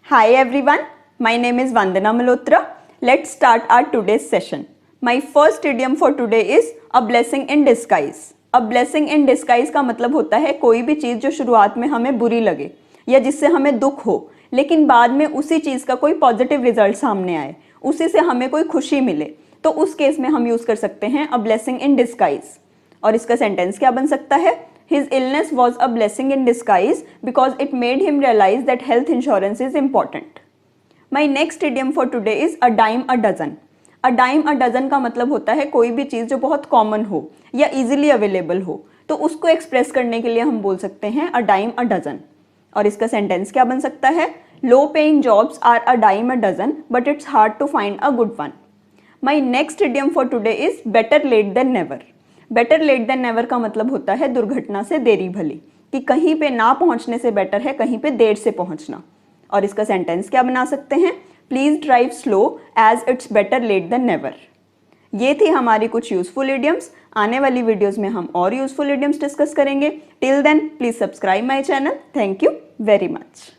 Hi everyone, my name is Vandana Malhotra. Let's start our today's session. My first idiom for today is a blessing in disguise. A blessing in disguise का मतलब होता है कोई भी चीज़ जो शुरुआत में हमें बुरी लगे या जिससे हमें दुख हो, लेकिन बाद में उसी चीज़ का कोई पॉजिटिव रिजल्ट सामने आए, उसी से हमें कोई खुशी मिले, तो उस केस में हम यूज़ कर सकते हैं अ ब्लेसिंग इन डिस्गाइज. और इसका सेंटेंस क्या बन सकता है? His illness was a blessing in disguise because it made him realize that health insurance is important. My next idiom for today is a dime a dozen. A dime a dozen का मतलब होता है कोई भी चीज़ जो बहुत common हो या इजीली अवेलेबल हो, तो उसको एक्सप्रेस करने के लिए हम बोल सकते हैं a dime a dozen. और इसका सेंटेंस क्या बन सकता है? Low paying jobs are a dime a dozen, but it's hard to find a good one. My next idiom for today is better late than never. Better late than never का मतलब होता है दुर्घटना से देरी भली, कि कहीं पे ना पहुंचने से बेटर है कहीं पे देर से पहुंचना. और इसका सेंटेंस क्या बना सकते हैं? Please drive slow as it's better late than never. ये थी हमारी कुछ यूजफुल इडियम्स. आने वाली वीडियोस में हम और यूजफुल इडियम्स डिस्कस करेंगे. Till then please subscribe my channel. Thank you very much.